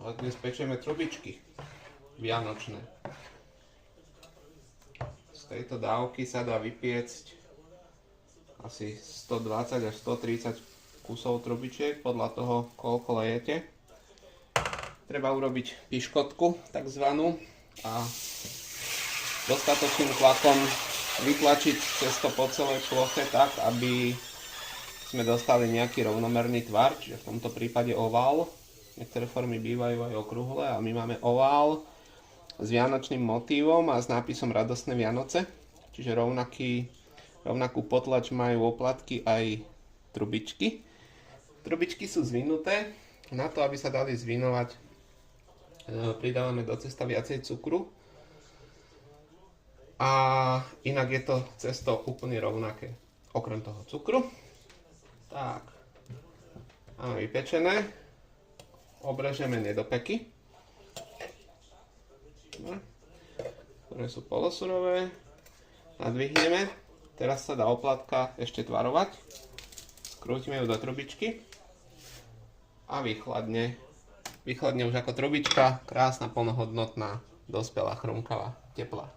Ale dnes pečieme trubičky vianočné. Z tejto dávky sa dá vypiecť asi 120 až 130 kusov trubičiek podľa toho, koľko lejete. Treba urobiť piškotku takzvanú a dostatočným tlakom vytlačiť cesto po celej ploche tak, aby sme dostali nejaký rovnomerný tvar, čiže v tomto prípade ovál. Niektoré formy bývajú aj okrúhle a my máme ovál s vianočným motívom a s nápisom Radostné Vianoce. Čiže rovnakú potlač majú oplatky aj trubičky. Trubičky sú zvinuté. Na to, aby sa dali zvinovať, pridávame do cesta viacej cukru. A inak je to cesto úplne rovnaké. Okrem toho cukru. Tak. Máme vypečené. Obrežeme nedopeky, ktoré sú polosurové, nadvihneme, teraz sa dá oplatka ešte tvarovať, skrútime ju do trubičky a vychladne už ako trubička, krásna, plnohodnotná, dospelá, chrumkavá, teplá.